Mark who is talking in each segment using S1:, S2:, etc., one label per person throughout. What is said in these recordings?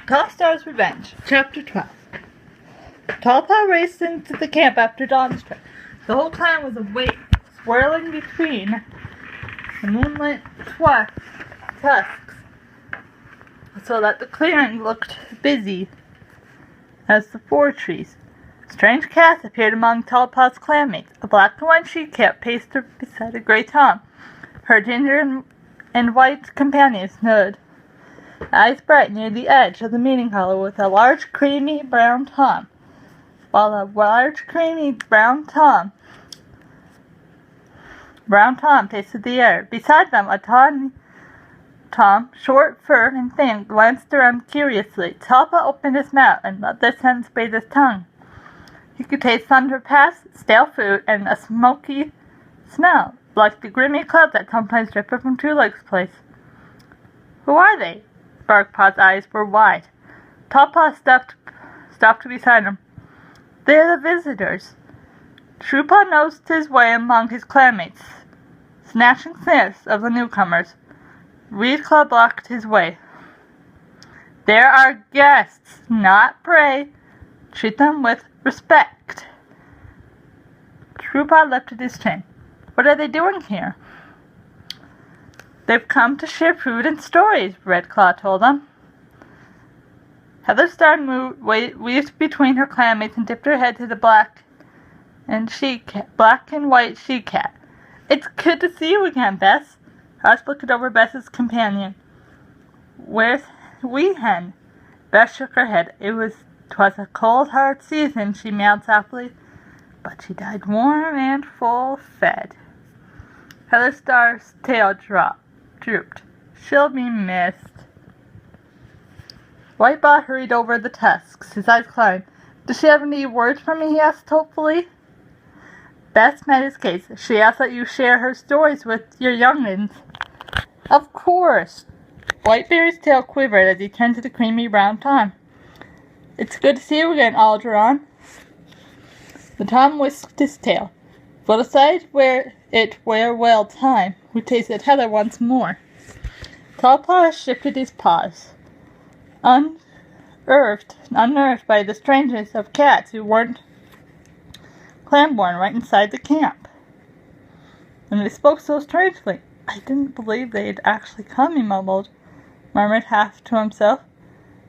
S1: Tallstar's Revenge, Chapter 12. Tallstar raced into the camp after dawn strike. The whole clan was awake, swirling between the moonlit tusks, so that the clearing looked busy as the forest trees. Strange cats appeared among Tallstar's clanmates. A black and white she-cat paced beside a gray tom. Her ginger and white companion stood, eyes bright, near the edge of the meeting hollow with a large creamy brown tom, while a large creamy brown tom tasted the air. Beside them, a tawny tom, short, furred, and thin, glanced around curiously. Tallstar opened his mouth and let the scent bathe his tongue. He could taste underpass, stale food, and a smoky smell, like the grimy clouds that sometimes drifted from Two Legs' place. Who are they? Barkpaw's eyes were wide. Tallstar stopped beside him. They're the visitors. Truepaw nosed his way among his clanmates, snatching sniffs of the newcomers. Reedclaw blocked his way. They're our guests, not prey. Treat them with respect. Truepaw lifted his chin. What are they doing here? They've come to share food and stories, Redclaw told them. Tallstar weaved between her clanmates and dipped her head to the black and white she-cat. It's good to see you again, Bess. Horace looked over Bess's companion. Where's Wee Hen? Bess shook her head. 'Twas a cold, hard season, she meowed softly, but she died warm and full-fed. Tallstar's tail drooped. She'll be missed. Whitebot hurried over the tusks, his eyes climbed. Does she have any words for me? He asked hopefully. Bess met his case. She asked that you share her stories with your young'uns. Of course. Whiteberry's tail quivered as he turned to the creamy brown tom. It's good to see you again, Algernon. The tom whisked his tail. Put aside where well time. We tasted heather once more. Tallstar shifted his paws, unnerved by the strangeness of cats who weren't clan-born right inside the camp. And they spoke so strangely. I didn't believe they'd actually come, he murmured half to himself.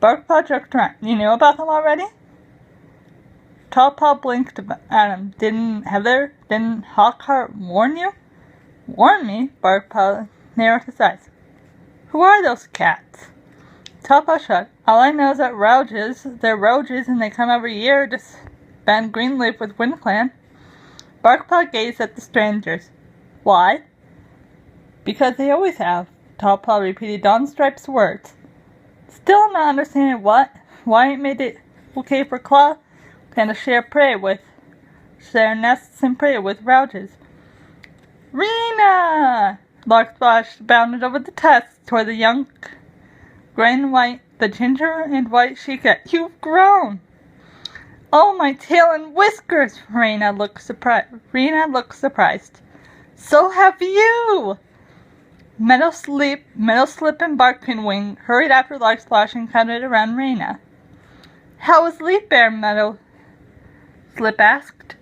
S1: Barkpaw jerked around. You knew about them already? Tallstar blinked at him. Didn't Hawkheart warn you? Warn me? Barkpaw narrowed his eyes. Who are those cats? Tallstar shrugged. All I know is that they're roaches, and they come every year to spend Greenleaf with WindClan. Barkpaw gazed at the strangers. Why? Because they always have, Tallstar repeated Dawnstripe's words. Still not understanding why it made it okay for Claw to share nests and prey with roaches. Rena! Larksplash bounded over the tusks toward the young gray and white, the ginger and white she-cat. You've grown! Oh, my tail and whiskers! Rena looked surprised. So have you! Meadowslip and Barkinwing hurried after Larksplash and crowded around Rena. How was Leaf Bear? Meadowslip asked.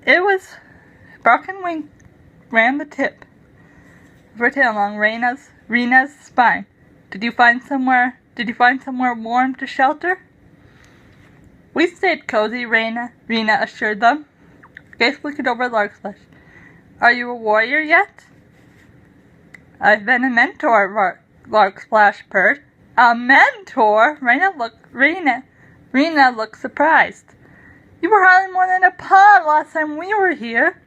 S1: It was. Barkinwing ran the tip of her tail along Rena's spine. Did you find somewhere warm to shelter? We stayed cozy, Rena assured them. Gaze looked over Larksplash. Are you a warrior yet? I've been a mentor, Larksplash purred. A mentor? Rena looked surprised. You were hardly more than a paw last time we were here.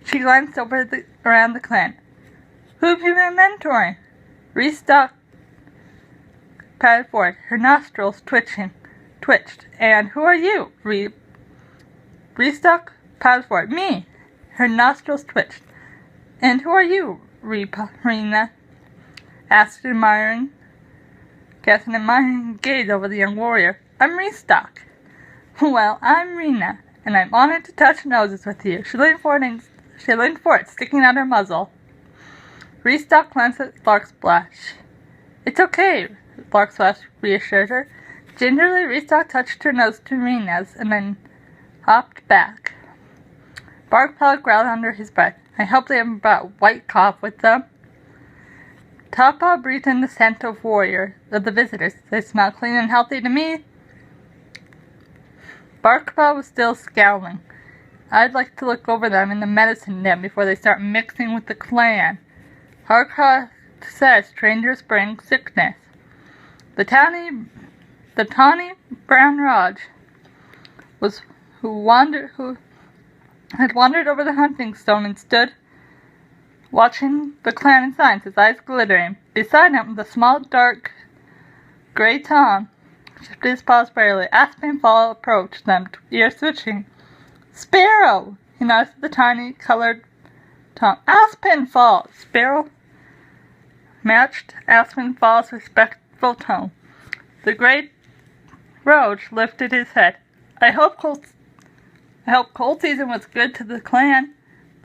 S1: She glanced around the clan. Who have you been mentoring? Restock padded forward, her nostrils twitched. And who are you? Restock padded forward. Me. Her nostrils twitched. And who are you? Rena asked, casting an admiring gaze over the young warrior. I'm Restock. Well, I'm Rena, and I'm honored to touch noses with you. She leaned forward, sticking out her muzzle. Restock glanced at Larksplash. It's okay, Barkswash reassured her. Gingerly, Restock touched her nose to Rena's and then hopped back. Barkpaw growled under his breath. I hope they haven't brought White Cough with them. Tallpaw breathed in the scent of the visitors. They smell clean and healthy to me. Barkpaw was still scowling. I'd like to look over them in the medicine den before they start mixing with the clan. Harcroft says strangers bring sickness. The tawny brown Raj who had wandered over the hunting stone and stood watching the clan in silence, his eyes glittering. Beside him, the small, dark, gray Tom shifted his paws barely. Aspenfall approached them, ears switching. Sparrow! He noticed the tiny, colored Tom. Aspenfall! Sparrow matched Aspenfall's respectful tone. The great Roach lifted his head. I hope cold season was good to the clan.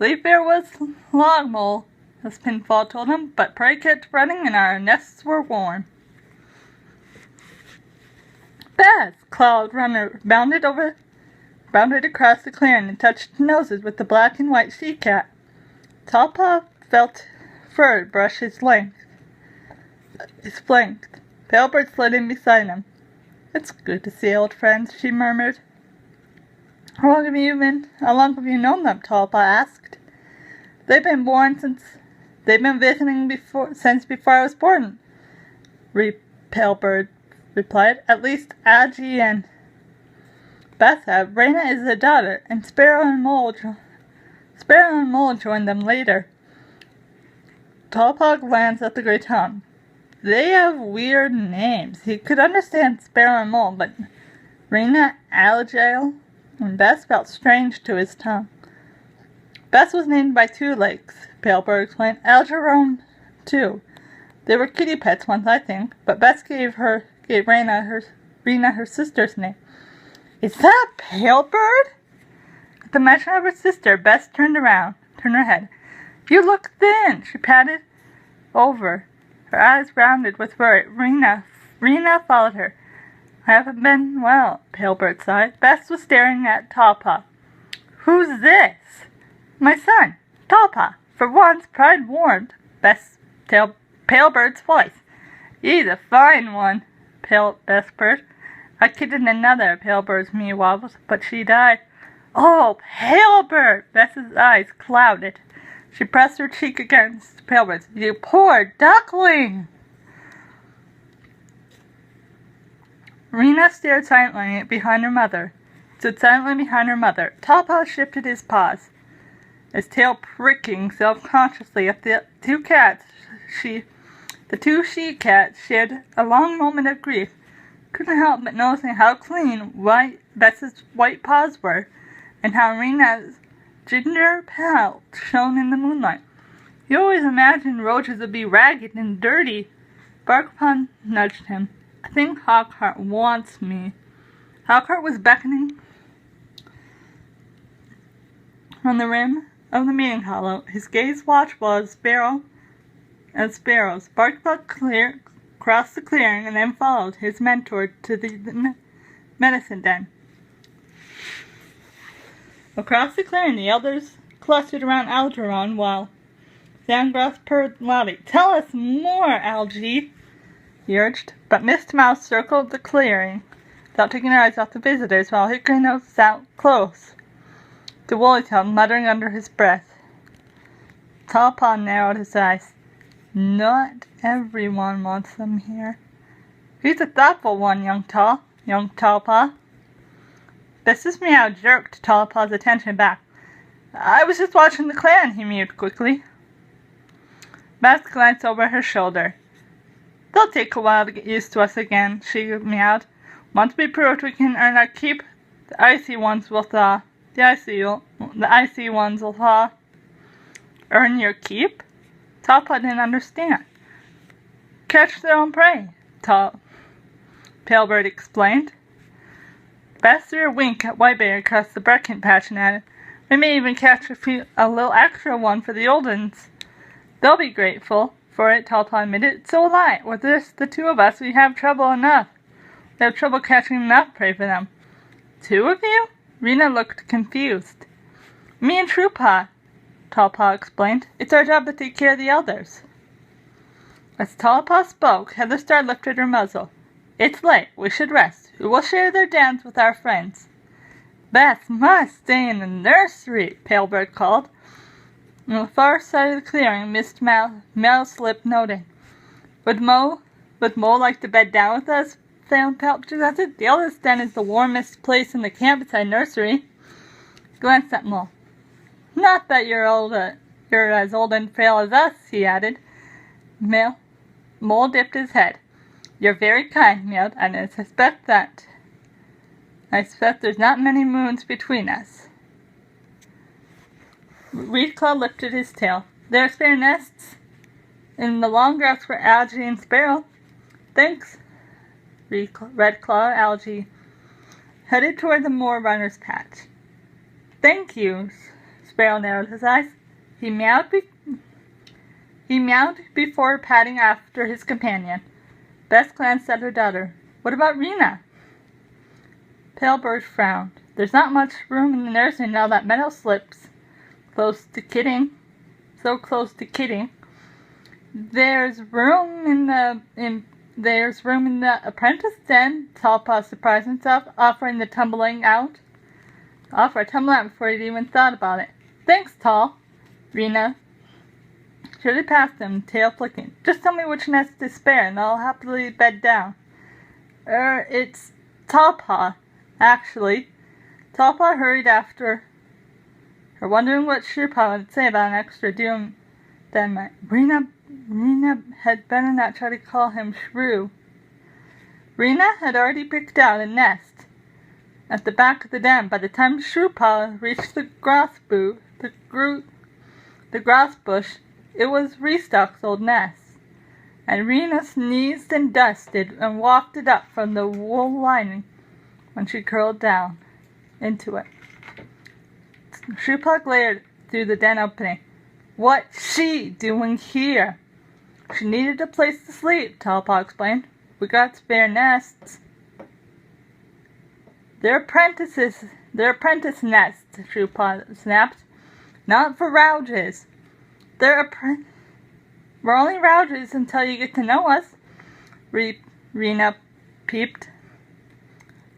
S1: Leaf Bear was long mole, Aspenfall told him, but prey kept running and our nests were warm. Baz! Cloud Runner bounded across the clearing and touched noses with the black and white sea cat. Tallpaw felt fur brush his flank. Palebird slid in beside him. It's good to see old friends, she murmured. How long have you known them? Tallpaw asked. They've been visiting since before I was born, Palebird replied. At least Agi and Beth have. Raina is a daughter, and Sparrow and Mole joined them later. Tallpaw glanced at the Grey Tom. They have weird names. He could understand Sparrow and Mole, but Raina, Algail, and Bess felt strange to his tongue. Bess was named by two lakes, Palebird explained. Algerone, too. They were kitty pets once, I think, but Bess gave Raina her sister's name. Is that Palebird? At the mention of her sister, Bess turned her head. You look thin, she patted over. Her eyes rounded with worry. Rena followed her. I haven't been well, Palebird sighed. Bess was staring at Tallpaw. Who's this? My son, Tallpaw. For once, pride warmed Palebird's voice. He's a fine one, Bessbird. I kidded another of Palebird's meewobbles, but she died. Oh, Palebird! Bess's eyes clouded. She pressed her cheek against Palebird's. You poor duckling! Rena stood silently behind her mother. Tallpaw shifted his paws, his tail pricking self-consciously at the two she-cats shared a long moment of grief. Couldn't help but noticing how clean Bess's white paws were, and how Rena's ginger pelt shone in the moonlight. You always imagined roaches would be ragged and dirty. Barkpaw nudged him. I think Hawkheart wants me. Hawkheart was beckoning from the rim of the meeting hollow, his gaze watchful as sparrows. Barkpaw crossed the clearing and then followed his mentor to the medicine den. Across the clearing, the elders clustered around Algernon while Sandgrass purred loudly. Tell us more, Algie, he urged. But Mist Mouse circled the clearing without taking her eyes off the visitors while Hickory Nose sat close to Woollytail, muttering under his breath. Tallpaw narrowed his eyes. Not everyone wants them here. He's a thoughtful one, young Tallpaw. Bess's meow jerked Tallpaw's attention back. I was just watching the clan, he mewed quickly. Bess glanced over her shoulder. They'll take a while to get used to us again, she meowed. Once we prove we can earn our keep, the icy ones will thaw. The icy ones will thaw. Earn your keep? Tallpaw didn't understand. Catch their own prey, Palebird explained. Bess threw a wink at Whitebear across the bracken patch and added, we may even catch a little extra one for the old uns. They'll be grateful. for it, Tallstar admitted. So will I. With just the two of us, we have trouble enough. We have trouble catching enough prey for them. Two of you? Rena looked confused. Me and Truepaw, Tallpaw explained. It's our job to take care of the elders. As Tallpaw spoke, Tallstar lifted her muzzle. It's late. We should rest. We will share their dance with our friends. Beth must stay in the nursery, Palebird called. On the far side of the clearing, Miss Meadowslip noted. Would Mo like to bed down with us? Pale suggested. The eldest den is the warmest place in the campsite nursery. Glanced at Mole. Not that you're as old and frail as us, he added. Mole dipped his head. You're very kind, Meowed, and I suspect there's not many moons between us. Reedclaw lifted his tail. There are spare nests in the long grass for Algae and Sparrow. Thanks, Redclaw. Algae headed toward the Moor Runner's patch. Thank you, Sparrow narrowed his eyes. He meowed before padding after his companion. Beth glanced at her daughter. What about Rena? Palebird frowned. There's not much room in the nursery now that Meadowslip's so close to kidding. There's room in the apprentice den. Tallpaw surprised himself, offer a tumbling out before he'd even thought about it. Thanks, Tall. Rena should've passed him, tail flicking. Just tell me which nest is spare, and I'll happily bed down. It's Tallpaw, actually. Tallpaw hurried after her, wondering what Truepaw would say about an extra doom. Then Rena had better not try to call him Shrew. Rena had already picked out a nest at the back of the den. By the time Truepaw reached the grass bush, it was Restock's old nest, and Rena sneezed and dusted and wafted up from the wool lining when she curled down into it. Truepaw glared through the den opening. What's she doing here? She needed a place to sleep, Tallpaw explained. We got spare nests. They're apprentice nests, Truepaw snapped. Not for Rouges. We're only Rouges until you get to know us. Rena peeped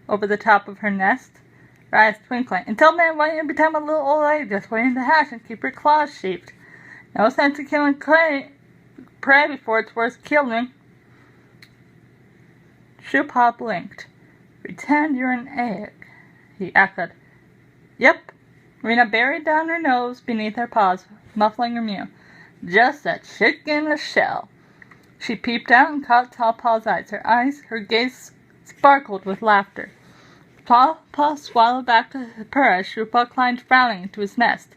S1: over the top of her nest, her eyes twinkling. Until then, why don't you become a little old lady just waiting to hatch and keep your claws shaped? No sense in killing prey before it's worth killing. Truepaw blinked. Pretend you're an egg, he echoed. Yep. Rena buried down her nose beneath her paws, muffling her mew. Just a chick in a shell. She peeped out and caught Tallpaw's eyes. Her gaze sparkled with laughter. Tallpaw swallowed back a purr as Truepaw climbed frowning into his nest.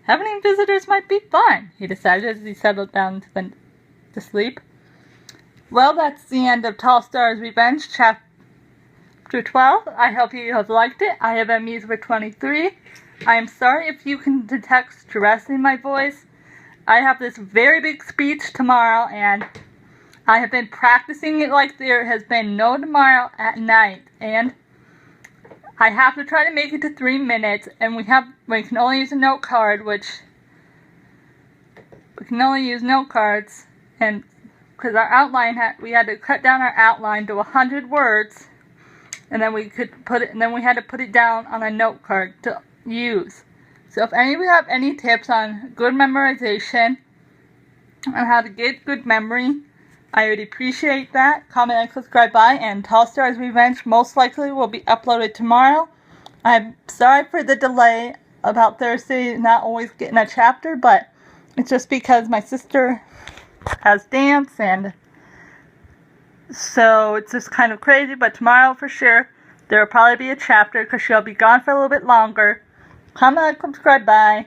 S1: Having visitors might be fun, he decided as he settled down to sleep. Well, that's the end of Tallstar's Revenge, Chapter 12. I hope you have liked it. I have been Muse with 23. I am sorry if you can detect stress in my voice. I have this very big speech tomorrow, and I have been practicing it like there has been no tomorrow at night, and I have to try to make it to 3 minutes, and we can only use a note card, we can only use note cards, and because our outline we had to cut down our outline to 100 words, and then we had to put it down on a note card to use. So if any of you have any tips on good memorization and how to get good memory, I would appreciate that. Comment and subscribe and Tallstar's Revenge most likely will be uploaded tomorrow. I'm sorry for the delay about Thursday not always getting a chapter, but it's just because my sister has dance, and so it's just kind of crazy. But tomorrow for sure there will probably be a chapter because she'll be gone for a little bit longer. Comment and subscribe. Bye.